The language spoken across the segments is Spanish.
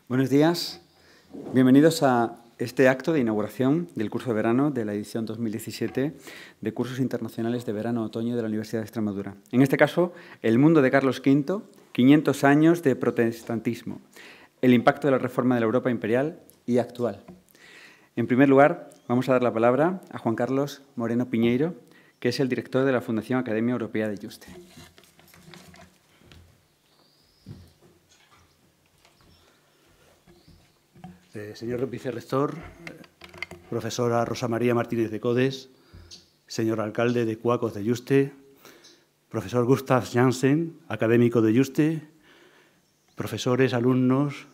Buenos días, bienvenidos a este acto de inauguración del curso de verano de la edición 2017 de Cursos Internacionales de Verano-Otoño de la Universidad de Extremadura. En este caso, el mundo de Carlos V, 500 años de protestantismo, el impacto de la reforma de la Europa imperial y actual. En primer lugar, vamos a dar la palabra a Juan Carlos Moreno Piñeiro, que es el director de la Fundación Academia Europea de Yuste. Señor vicerrector, profesora Rosa María Martínez de Codes, señor alcalde de Cuacos de Yuste, profesor Gustav Jansen, académico de Yuste, profesores, alumnos,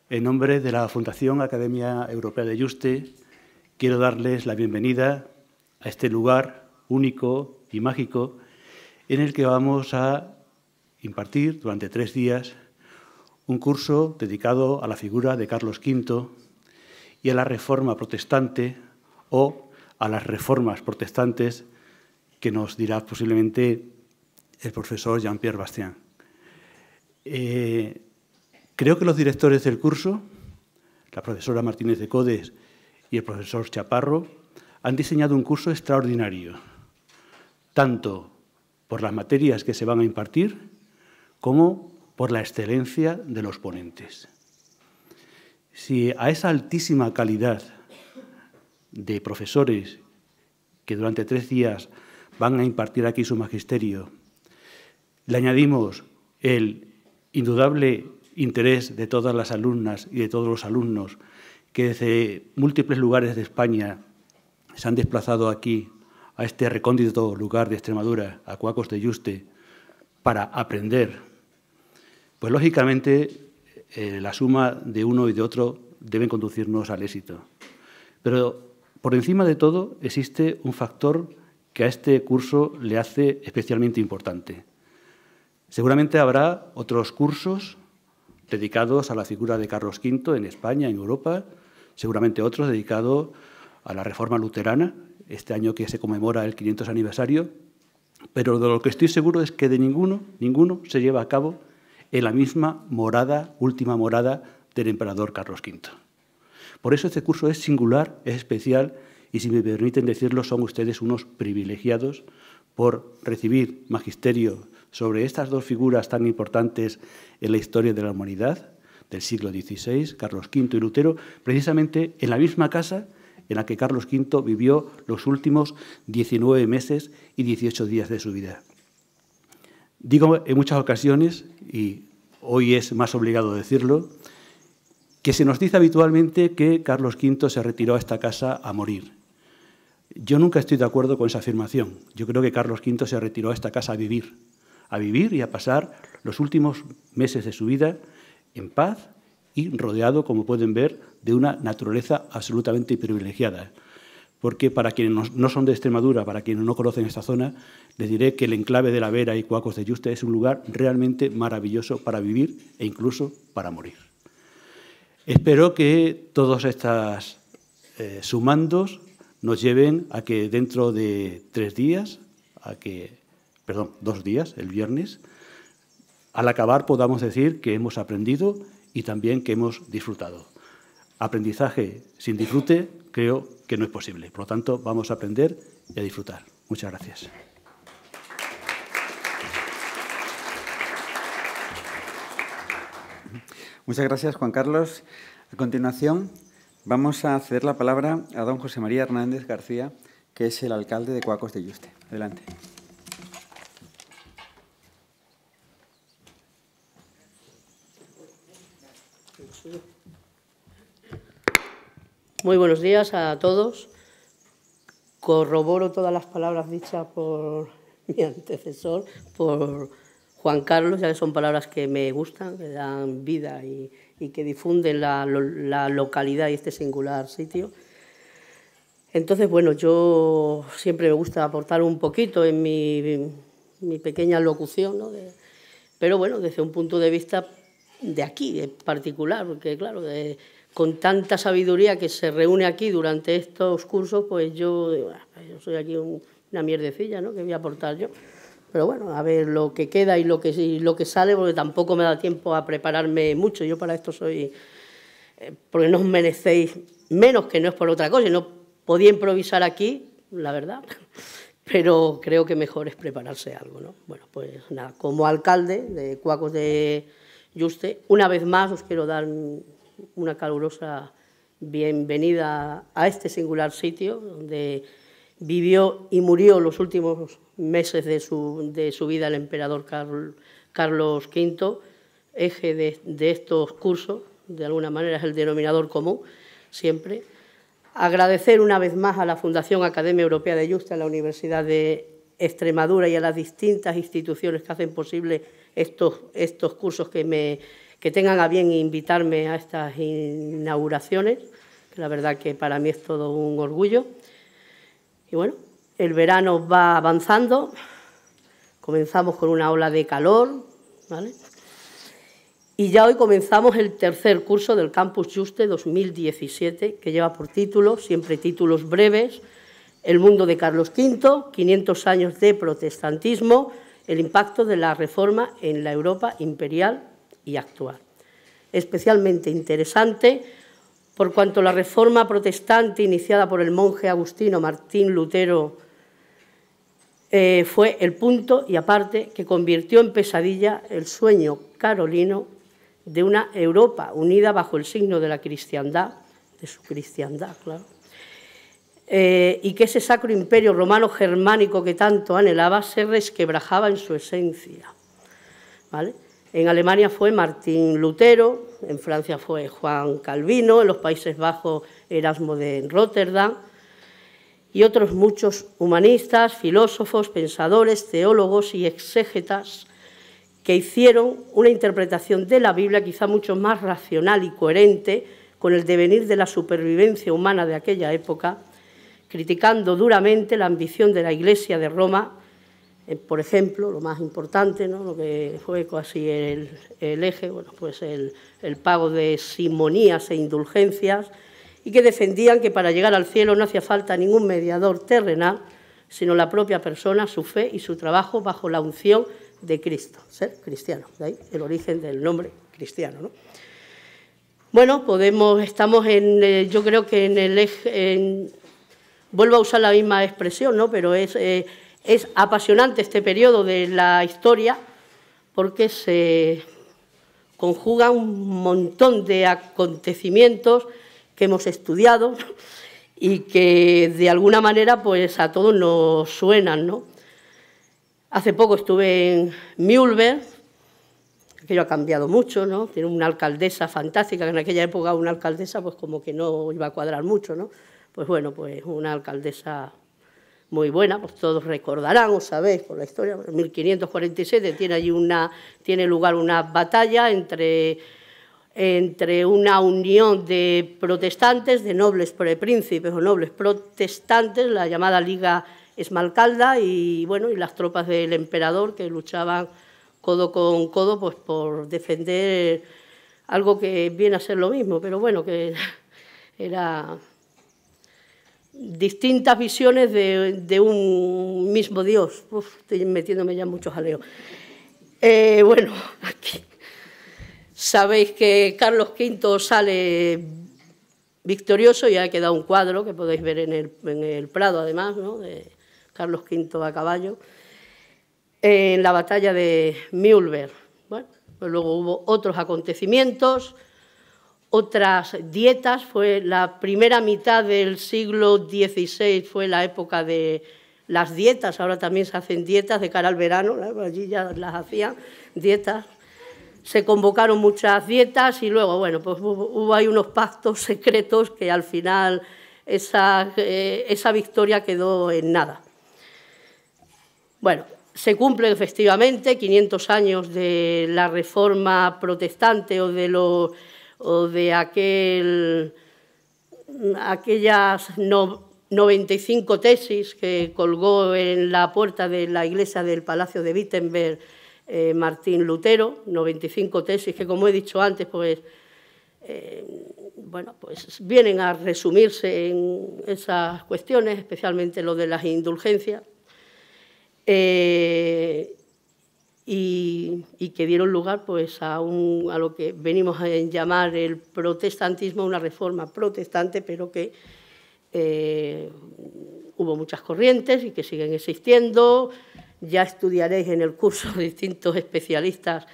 en nombre de la Fundación Academia Europea de Yuste, quiero darles la bienvenida a este lugar único y mágico en el que vamos a impartir durante 3 días un curso dedicado a la figura de Carlos V y a la reforma protestante o a las reformas protestantes que nos dirá posiblemente el profesor Jean-Pierre Bastien. Creo que los directores del curso, la profesora Martínez de Codes y el profesor Chaparro, han diseñado un curso extraordinario, tanto por las materias que se van a impartir como por la excelencia de los ponentes. Si a esa altísima calidad de profesores que durante 3 días van a impartir aquí su magisterio, le añadimos el indudable interés de todas las alumnas y de todos los alumnos que desde múltiples lugares de España se han desplazado aquí, a este recóndito lugar de Extremadura, a Cuacos de Yuste, para aprender, pues lógicamente la suma de uno y de otro deben conducirnos al éxito. Pero por encima de todo existe un factor que a este curso le hace especialmente importante. Seguramente habrá otros cursos dedicados a la figura de Carlos V en España, en Europa, seguramente otros dedicados a la Reforma Luterana, este año que se conmemora el 500 aniversario, pero de lo que estoy seguro es que de ninguno se lleva a cabo en la misma morada, última morada del emperador Carlos V. Por eso este curso es singular, es especial, y si me permiten decirlo, son ustedes unos privilegiados por recibir magisterio sobre estas 2 figuras tan importantes en la historia de la humanidad, del siglo XVI, Carlos V y Lutero, precisamente en la misma casa en la que Carlos V vivió los últimos 19 meses y 18 días de su vida. Digo en muchas ocasiones, y hoy es más obligado decirlo, que se nos dice habitualmente que Carlos V se retiró a esta casa a morir. Yo nunca estoy de acuerdo con esa afirmación. Yo creo que Carlos V se retiró a esta casa a vivir y a pasar los últimos meses de su vida en paz y rodeado, como pueden ver, de una naturaleza absolutamente privilegiada. Porque para quienes no son de Extremadura, para quienes no conocen esta zona, les diré que el enclave de la Vera y Cuacos de Yuste es un lugar realmente maravilloso para vivir e incluso para morir. Espero que todos estos sumandos nos lleven a que dentro de 2 días, el viernes, al acabar podamos decir que hemos aprendido y también que hemos disfrutado. Aprendizaje sin disfrute creo que no es posible. Por lo tanto, vamos a aprender y a disfrutar. Muchas gracias. Muchas gracias, Juan Carlos. A continuación, vamos a ceder la palabra a don José María Hernández García, que es el alcalde de Cuacos de Yuste. Adelante. Muy buenos días a todos. Corroboro todas las palabras dichas por mi antecesor, por Juan Carlos, ya que son palabras que me gustan, que dan vida y que difunden la localidad y este singular sitio. Entonces, bueno, yo siempre me gusta aportar un poquito en mi pequeña locución, ¿no? Pero bueno, desde un punto de vista de aquí, en particular, porque claro, con tanta sabiduría que se reúne aquí durante estos cursos, pues yo soy aquí una mierdecilla, ¿no?, que voy a aportar yo. Pero bueno, a ver lo que queda y lo que sale, porque tampoco me da tiempo a prepararme mucho. Yo para esto soy porque no os merecéis menos, que no es por otra cosa. No podía improvisar aquí, la verdad, pero creo que mejor es prepararse algo, ¿no? Bueno, pues nada, como alcalde de Cuacos de Yuste, una vez más os quiero dar una calurosa bienvenida a este singular sitio donde vivió y murió los últimos meses de su vida el emperador Carlos V, eje de estos cursos, de alguna manera es el denominador común siempre. Agradecer una vez más a la Fundación Academia Europea de Yuste, a la Universidad de Extremadura y a las distintas instituciones que hacen posible estos cursos, que tengan a bien invitarme a estas inauguraciones, que la verdad que para mí es todo un orgullo. Y bueno, el verano va avanzando, comenzamos con una ola de calor, ¿vale? Y ya hoy comenzamos el tercer curso del Campus Yuste 2017, que lleva por título, siempre títulos breves, El mundo de Carlos V, 500 años de protestantismo, el impacto de la Reforma en la Europa imperial y actual. Especialmente interesante por cuanto la Reforma protestante iniciada por el monje agustino Martín Lutero fue el punto y aparte que convirtió en pesadilla el sueño carolino de una Europa unida bajo el signo de la cristiandad, de su cristiandad, claro, y que ese sacro imperio romano-germánico que tanto anhelaba se resquebrajaba en su esencia, ¿vale? En Alemania fue Martín Lutero, en Francia fue Juan Calvino, en los Países Bajos Erasmo de Róterdam, y otros muchos humanistas, filósofos, pensadores, teólogos y exégetas que hicieron una interpretación de la Biblia quizá mucho más racional y coherente con el devenir de la supervivencia humana de aquella época, criticando duramente la ambición de la Iglesia de Roma, por ejemplo, lo más importante, ¿no?, lo que fue casi el eje, bueno, pues el pago de simonías e indulgencias, y que defendían que para llegar al cielo no hacía falta ningún mediador terrenal, sino la propia persona, su fe y su trabajo bajo la unción de Cristo, ser cristiano, de ahí el origen del nombre cristiano, ¿no? Bueno, estamos yo creo que en el eje, vuelvo a usar la misma expresión, ¿no?, pero es apasionante este periodo de la historia porque se conjugan un montón de acontecimientos que hemos estudiado y que de alguna manera pues a todos nos suenan, ¿no? Hace poco estuve en Mühlberg, aquello ha cambiado mucho, ¿no? Tiene una alcaldesa fantástica, que en aquella época una alcaldesa pues como que no iba a cuadrar mucho, ¿no? Pues bueno, pues una alcaldesa muy buena, pues todos recordarán, o sabéis por la historia, en 1547 tiene lugar una batalla entre una unión de protestantes, de nobles prepríncipes o nobles protestantes, la llamada Liga Esmalcalda, y bueno, y las tropas del emperador que luchaban codo con codo pues por defender algo que viene a ser lo mismo, pero bueno, que era distintas visiones de un mismo Dios. Estoy metiéndome ya en muchos jaleos. Bueno, aquí sabéis que Carlos V sale victorioso y ha quedado un cuadro que podéis ver en el Prado, además, ¿no?, de Carlos V a caballo, en la batalla de Mühlberg. Bueno, pues luego hubo otros acontecimientos, otras dietas. Fue la primera mitad del siglo XVI, fue la época de las dietas. Ahora también se hacen dietas de cara al verano, ¿no? Allí ya las hacían dietas. Se convocaron muchas dietas y luego, bueno, pues hubo ahí unos pactos secretos que al final esa victoria quedó en nada. Bueno, se cumplen efectivamente 500 años de la Reforma protestante o de aquellas 95 tesis que colgó en la puerta de la iglesia del Palacio de Wittenberg Martín Lutero, 95 tesis que, como he dicho antes, pues, bueno, pues vienen a resumirse en esas cuestiones, especialmente lo de las indulgencias, y que dieron lugar pues, a lo que venimos a llamar el protestantismo, una reforma protestante, pero que hubo muchas corrientes y que siguen existiendo. Ya estudiaréis en el curso distintos especialistas,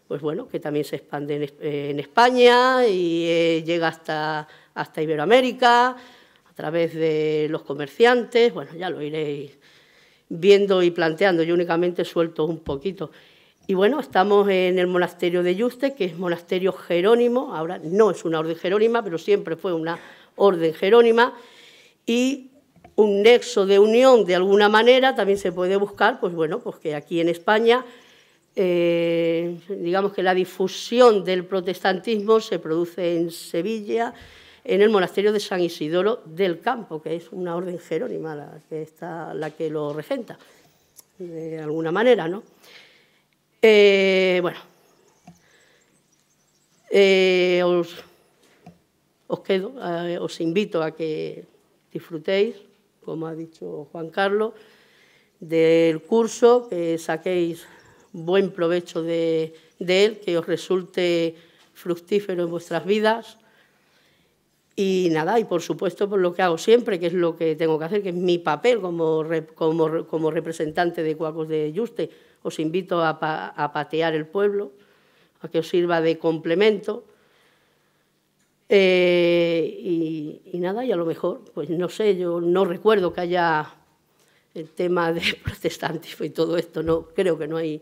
pues bueno, que también se expanden en España y llega hasta Iberoamérica, a través de los comerciantes. Bueno, ya lo iréis viendo y planteando, yo únicamente suelto un poquito. Y bueno, estamos en el monasterio de Yuste, que es monasterio jerónimo, ahora no es una orden jerónima, pero siempre fue una orden jerónima, y un nexo de unión de alguna manera también se puede buscar, pues bueno, pues que aquí en España, digamos que la difusión del protestantismo se produce en Sevilla, en el monasterio de San Isidoro del Campo, que es una orden jerónima la que lo regenta, de alguna manera, ¿no? Bueno, os invito a que disfrutéis, como ha dicho Juan Carlos, del curso, que saquéis buen provecho de él, que os resulte fructífero en vuestras vidas. Y nada, y por supuesto por lo que hago siempre, que es lo que tengo que hacer, que es mi papel como representante de Cuacos de Yuste. Os invito a patear el pueblo, a que os sirva de complemento. Y nada, y a lo mejor, pues no sé, yo no recuerdo que haya el tema de protestantismo y todo esto, no, creo que no hay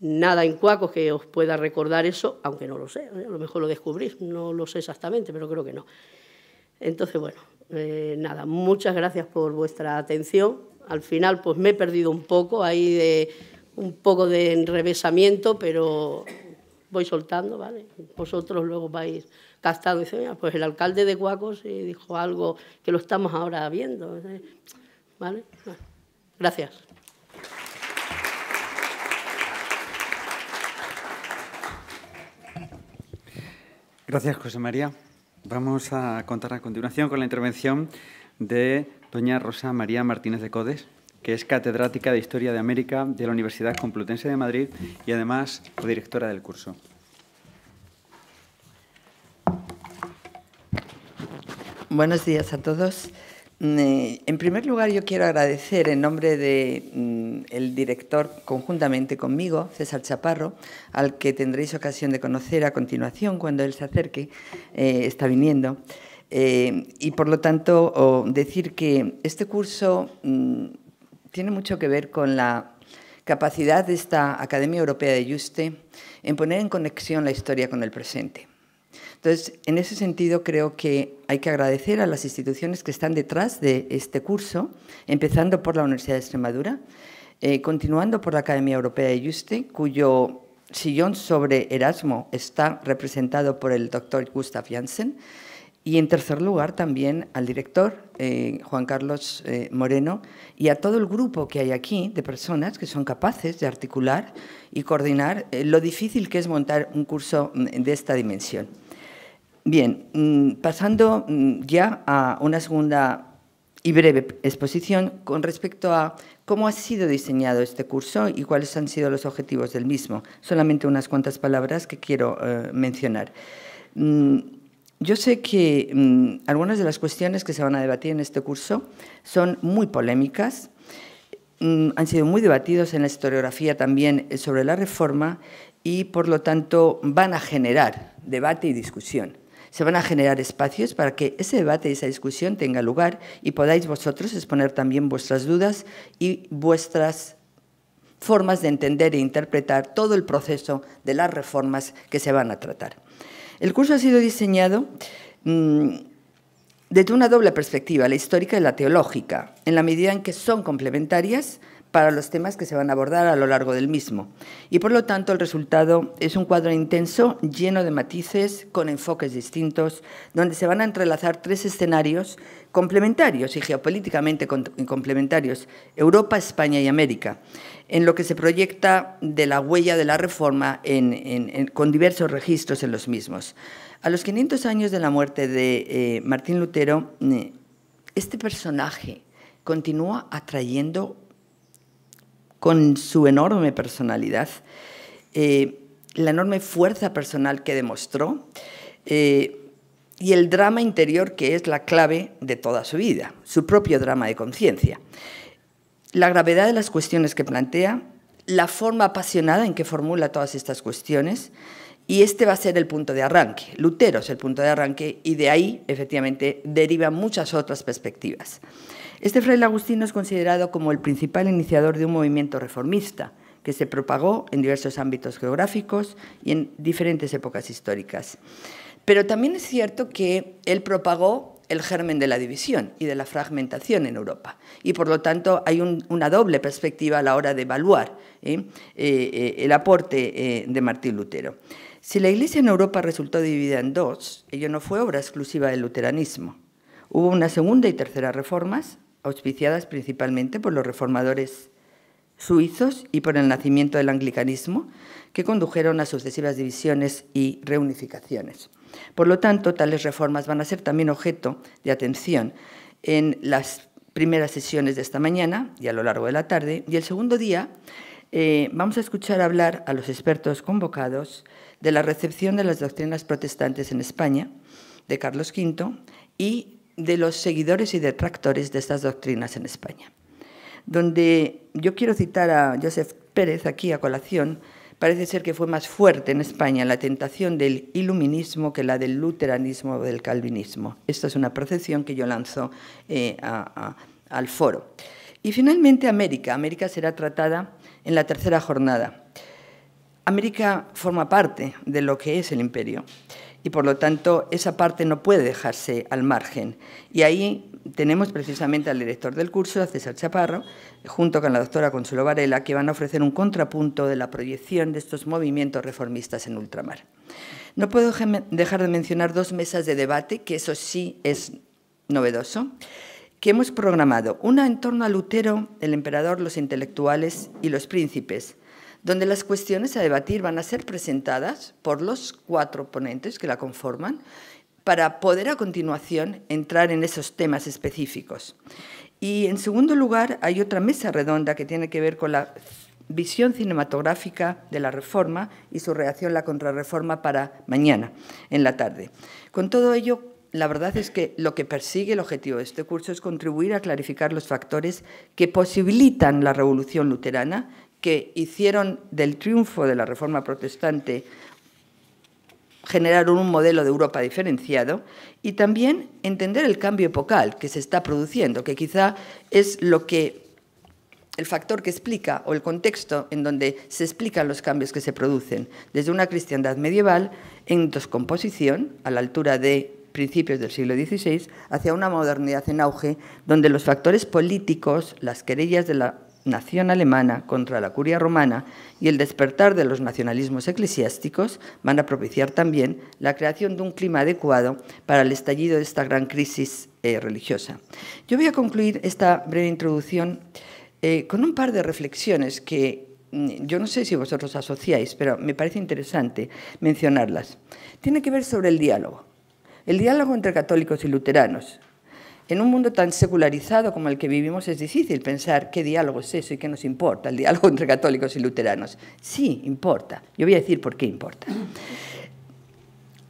nada en Cuacos que os pueda recordar eso, aunque no lo sé, a lo mejor lo descubrís, no lo sé exactamente, pero creo que no. Entonces, bueno, nada, muchas gracias por vuestra atención. Al final, pues me he perdido un poco ahí un poco de enrevesamiento, pero voy soltando, ¿vale? Vosotros luego vais captando y dicen, pues el alcalde de Cuacos dijo algo que lo estamos ahora viendo, ¿vale? Bueno, gracias. Gracias, José María. Vamos a contar a continuación con la intervención de doña Rosa María Martínez de Codes, que es catedrática de Historia de América de la Universidad Complutense de Madrid y además codirectora del curso. Buenos días a todos. En primer lugar, yo quiero agradecer en nombre del director, conjuntamente conmigo, César Chaparro, al que tendréis ocasión de conocer a continuación cuando él se acerque, está viniendo. Y por lo tanto, decir que este curso tiene mucho que ver con la capacidad de esta Academia Europea de Yuste en poner en conexión la historia con el presente. Entonces, en ese sentido, creo que hay que agradecer a las instituciones que están detrás de este curso, empezando por la Universidad de Extremadura, continuando por la Academia Europea de Yuste, cuyo sillón sobre Erasmo está representado por el doctor Gustav Janssen, y en tercer lugar también al director, Juan Carlos Moreno, y a todo el grupo que hay aquí de personas que son capaces de articular y coordinar lo difícil que es montar un curso de esta dimensión. Bien, pasando ya a una segunda y breve exposición con respecto a cómo ha sido diseñado este curso y cuáles han sido los objetivos del mismo. Solamente unas cuantas palabras que quiero mencionar. Yo sé que algunas de las cuestiones que se van a debatir en este curso son muy polémicas, han sido muy debatidos en la historiografía también sobre la reforma y, por lo tanto, van a generar debate y discusión. Se van a generar espacios para que ese debate y esa discusión tenga lugar y podáis vosotros exponer también vuestras dudas y vuestras formas de entender e interpretar todo el proceso de las reformas que se van a tratar. El curso ha sido diseñado desde una doble perspectiva, la histórica y la teológica, en la medida en que son complementarias para los temas que se van a abordar a lo largo del mismo. Y, por lo tanto, el resultado es un cuadro intenso, lleno de matices, con enfoques distintos, donde se van a entrelazar tres escenarios complementarios y geopolíticamente complementarios, Europa, España y América, en lo que se proyecta de la huella de la reforma con diversos registros en los mismos. A los 500 años de la muerte de Martín Lutero, este personaje continúa atrayendo con su enorme personalidad la enorme fuerza personal que demostró y el drama interior que es la clave de toda su vida, su propio drama de conciencia. La gravedad de las cuestiones que plantea, la forma apasionada en que formula todas estas cuestiones, y este va a ser el punto de arranque. Lutero es el punto de arranque y de ahí, efectivamente, derivan muchas otras perspectivas. Este fraile agustino es considerado como el principal iniciador de un movimiento reformista que se propagó en diversos ámbitos geográficos y en diferentes épocas históricas. Pero también es cierto que él propagó el germen de la división y de la fragmentación en Europa. Y, por lo tanto, hay una doble perspectiva a la hora de evaluar el aporte de Martín Lutero. Si la Iglesia en Europa resultó dividida en dos, ello no fue obra exclusiva del luteranismo. Hubo una segunda y tercera reformas, auspiciadas principalmente por los reformadores suizos y por el nacimiento del anglicanismo, que condujeron a sucesivas divisiones y reunificaciones. Por lo tanto, tales reformas van a ser también objeto de atención en las primeras sesiones de esta mañana y a lo largo de la tarde. Y el segundo día vamos a escuchar hablar a los expertos convocados de la recepción de las doctrinas protestantes en España, de Carlos V, y de los seguidores y detractores de estas doctrinas en España. Donde yo quiero citar a Joseph Pérez aquí a colación, parece ser que fue más fuerte en España la tentación del iluminismo que la del luteranismo o del calvinismo. Esta es una percepción que yo lanzo al foro. Y finalmente América será tratada en la tercera jornada. América forma parte de lo que es el imperio y, por lo tanto, esa parte no puede dejarse al margen. Y ahí tenemos precisamente al director del curso, a César Chaparro, junto con la doctora Consuelo Varela, que van a ofrecer un contrapunto de la proyección de estos movimientos reformistas en ultramar. No puedo dejar de mencionar dos mesas de debate, que eso sí es novedoso, que hemos programado. Una en torno a Lutero, el emperador, los intelectuales y los príncipes, donde las cuestiones a debatir van a ser presentadas por los 4 ponentes que la conforman, para poder a continuación entrar en esos temas específicos. Y en segundo lugar, hay otra mesa redonda que tiene que ver con la visión cinematográfica de la Reforma y su reacción a la contrarreforma para mañana, en la tarde. Con todo ello, la verdad es que lo que persigue el objetivo de este curso es contribuir a clarificar los factores que posibilitan la revolución luterana, que hicieron del triunfo de la Reforma protestante, generaron un modelo de Europa diferenciado, y también entender el cambio epocal que se está produciendo, que quizá es el factor que explica, o el contexto en donde se explican los cambios que se producen, desde una cristiandad medieval en descomposición, a la altura de principios del siglo XVI, hacia una modernidad en auge, donde los factores políticos, las querellas de la nación alemana contra la curia romana y el despertar de los nacionalismos eclesiásticos van a propiciar también la creación de un clima adecuado para el estallido de esta gran crisis religiosa. Yo voy a concluir esta breve introducción con un par de reflexiones que yo no sé si vosotros asociáis, pero me parece interesante mencionarlas. Tiene que ver sobre el diálogo entre católicos y luteranos. En un mundo tan secularizado como el que vivimos es difícil pensar qué diálogo es eso y qué nos importa el diálogo entre católicos y luteranos. Sí, importa. Yo voy a decir por qué importa.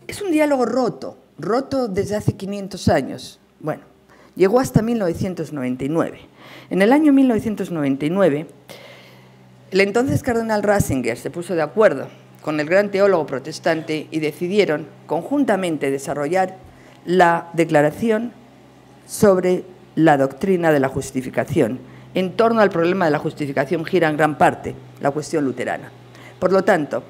Es un diálogo roto desde hace 500 años. Bueno, llegó hasta 1999. En el año 1999, el entonces cardenal Ratzinger se puso de acuerdo con el gran teólogo protestante y decidieron conjuntamente desarrollar la declaración sobre la doctrina de la justificación. En torno al problema de la justificación gira en gran parte la cuestión luterana. Por lo tanto,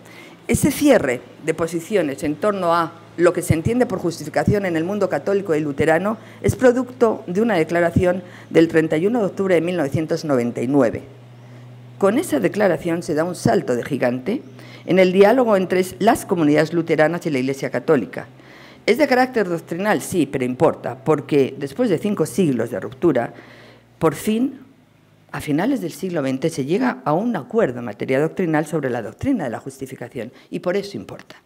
ese cierre de posiciones en torno a lo que se entiende por justificación en el mundo católico y luterano es producto de una declaración del 31 de octubre de 1999. Con esa declaración se da un salto de gigante en el diálogo entre las comunidades luteranas y la Iglesia católica. ¿Es de carácter doctrinal? Sí, pero importa, porque después de 5 siglos de ruptura, por fin, a finales del siglo XX, se llega a un acuerdo en materia doctrinal sobre la doctrina de la justificación, y por eso importa.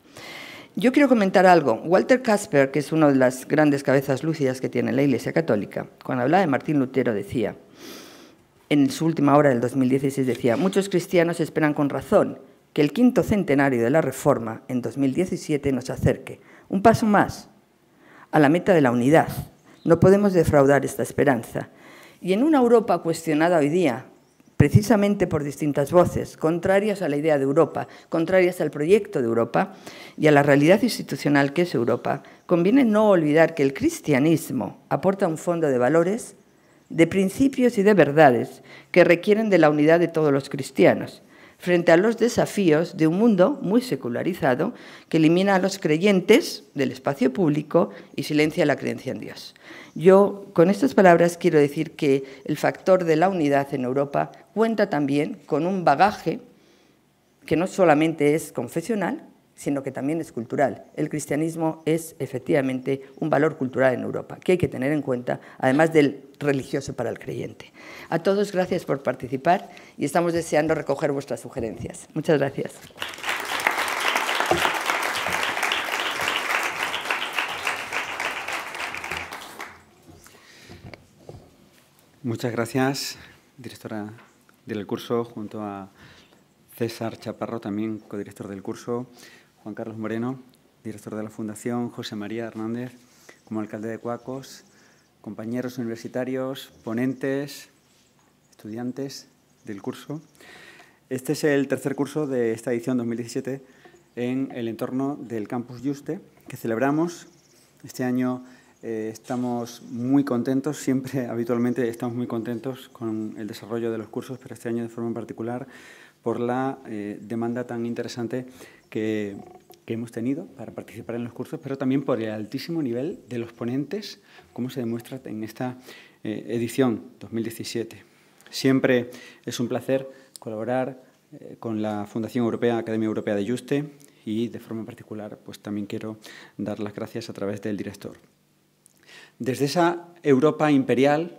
Yo quiero comentar algo. Walter Kasper, que es una de las grandes cabezas lúcidas que tiene la Iglesia católica, cuando hablaba de Martín Lutero decía, en su última obra del 2016 decía, muchos cristianos esperan con razón que el 5º centenario de la Reforma, en 2017, nos acerque un paso más a la meta de la unidad. No podemos defraudar esta esperanza. Y en una Europa cuestionada hoy día, precisamente por distintas voces, contrarias a la idea de Europa, contrarias al proyecto de Europa y a la realidad institucional que es Europa, conviene no olvidar que el cristianismo aporta un fondo de valores, de principios y de verdades que requieren de la unidad de todos los cristianos, frente a los desafíos de un mundo muy secularizado que elimina a los creyentes del espacio público y silencia la creencia en Dios. Yo, con estas palabras, quiero decir que el factor de la unidad en Europa cuenta también con un bagaje que no solamente es confesional, sino que también es cultural. El cristianismo es, efectivamente, un valor cultural en Europa, que hay que tener en cuenta, además del religioso para el creyente. A todos, gracias por participar y estamos deseando recoger vuestras sugerencias. Muchas gracias. Muchas gracias, directora del curso, junto a César Chaparro, también codirector del curso, Juan Carlos Moreno, director de la Fundación, José María Hernández, como alcalde de Coacos, compañeros universitarios, ponentes, estudiantes del curso. Este es el tercer curso de esta edición 2017 en el entorno del Campus Yuste, que celebramos. Este año estamos muy contentos, siempre, habitualmente, estamos muy contentos con el desarrollo de los cursos, pero este año de forma en particular por la demanda tan interesante que hemos tenido para participar en los cursos, pero también por el altísimo nivel de los ponentes, como se demuestra en esta edición 2017. Siempre es un placer colaborar con la Fundación Europea, Academia Europea de Yuste, y de forma particular pues también quiero dar las gracias a través del director. Desde esa Europa imperial,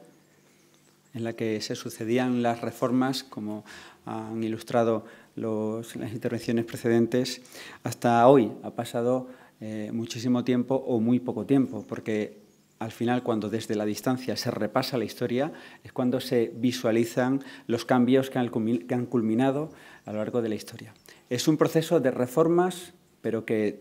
en la que se sucedían las reformas, como han ilustrado las intervenciones precedentes, hasta hoy ha pasado muchísimo tiempo o muy poco tiempo, porque al final, cuando desde la distancia se repasa la historia, es cuando se visualizan los cambios que han culminado a lo largo de la historia. Es un proceso de reformas, pero que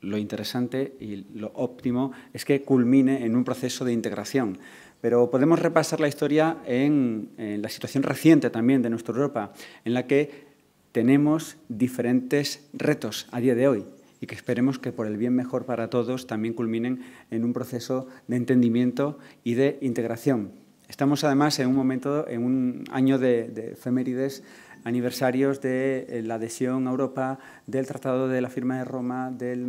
lo interesante y lo óptimo es que culmine en un proceso de integración. Pero podemos repasar la historia en la situación reciente también de nuestra Europa, en la que tenemos diferentes retos a día de hoy y que esperemos que por el bien mejor para todos también culminen en un proceso de entendimiento y de integración. Estamos además en un momento, en un año de efemérides, aniversarios de la adhesión a Europa, del Tratado de la Firma de Roma, del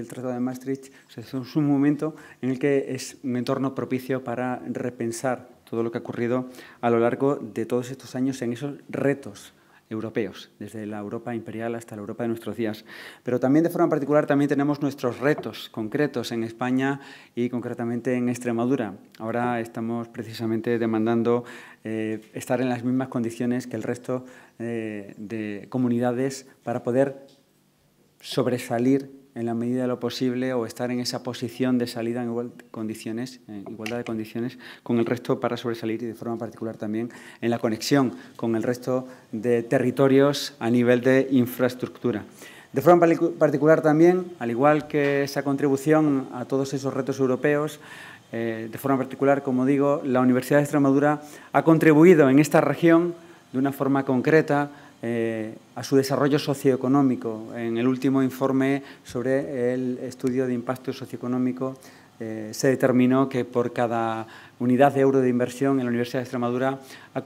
Tratado de Maastricht. O sea, es un momento en el que es un entorno propicio para repensar todo lo que ha ocurrido a lo largo de todos estos años en esos retos europeos, desde la Europa imperial hasta la Europa de nuestros días. Pero también, de forma particular, también tenemos nuestros retos concretos en España y concretamente en Extremadura. Ahora estamos precisamente demandando estar en las mismas condiciones que el resto de comunidades para poder sobresalir en la medida de lo posible o estar en esa posición de salida en igualdad de condiciones con el resto para sobresalir y de forma particular también en la conexión con el resto de territorios a nivel de infraestructura. De forma particular también, al igual que esa contribución a todos esos retos europeos, de forma particular, como digo, la Universidad de Extremadura ha contribuido en esta región de una forma concreta a su desarrollo socioeconómico. En el último informe sobre el estudio de impacto socioeconómico se determinó que por cada unidad de euro de inversión en la Universidad de Extremadura ha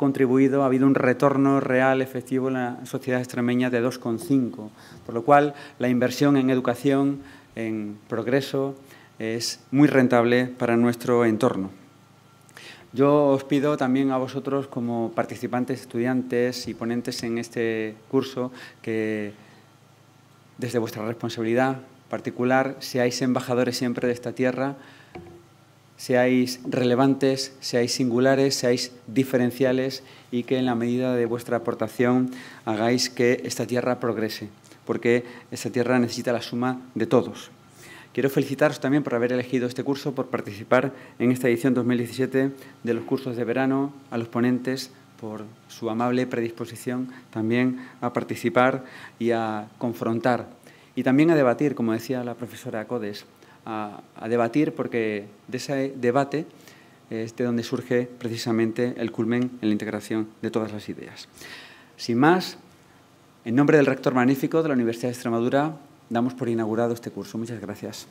habido un retorno real efectivo en la sociedad extremeña de 2,5, por lo cual la inversión en educación, en progreso, es muy rentable para nuestro entorno. Yo os pido también a vosotros, como participantes, estudiantes y ponentes en este curso, que desde vuestra responsabilidad particular seáis embajadores siempre de esta tierra, seáis relevantes, seáis singulares, seáis diferenciales y que en la medida de vuestra aportación hagáis que esta tierra progrese, porque esta tierra necesita la suma de todos. Quiero felicitaros también por haber elegido este curso, por participar en esta edición 2017 de los cursos de verano, a los ponentes, por su amable predisposición también a participar y a confrontar y también a debatir, como decía la profesora Codes, a debatir, porque de ese debate es de donde surge precisamente el culmen en la integración de todas las ideas. Sin más, en nombre del rector magnífico de la Universidad de Extremadura, damos por inaugurado este curso. Muchas gracias.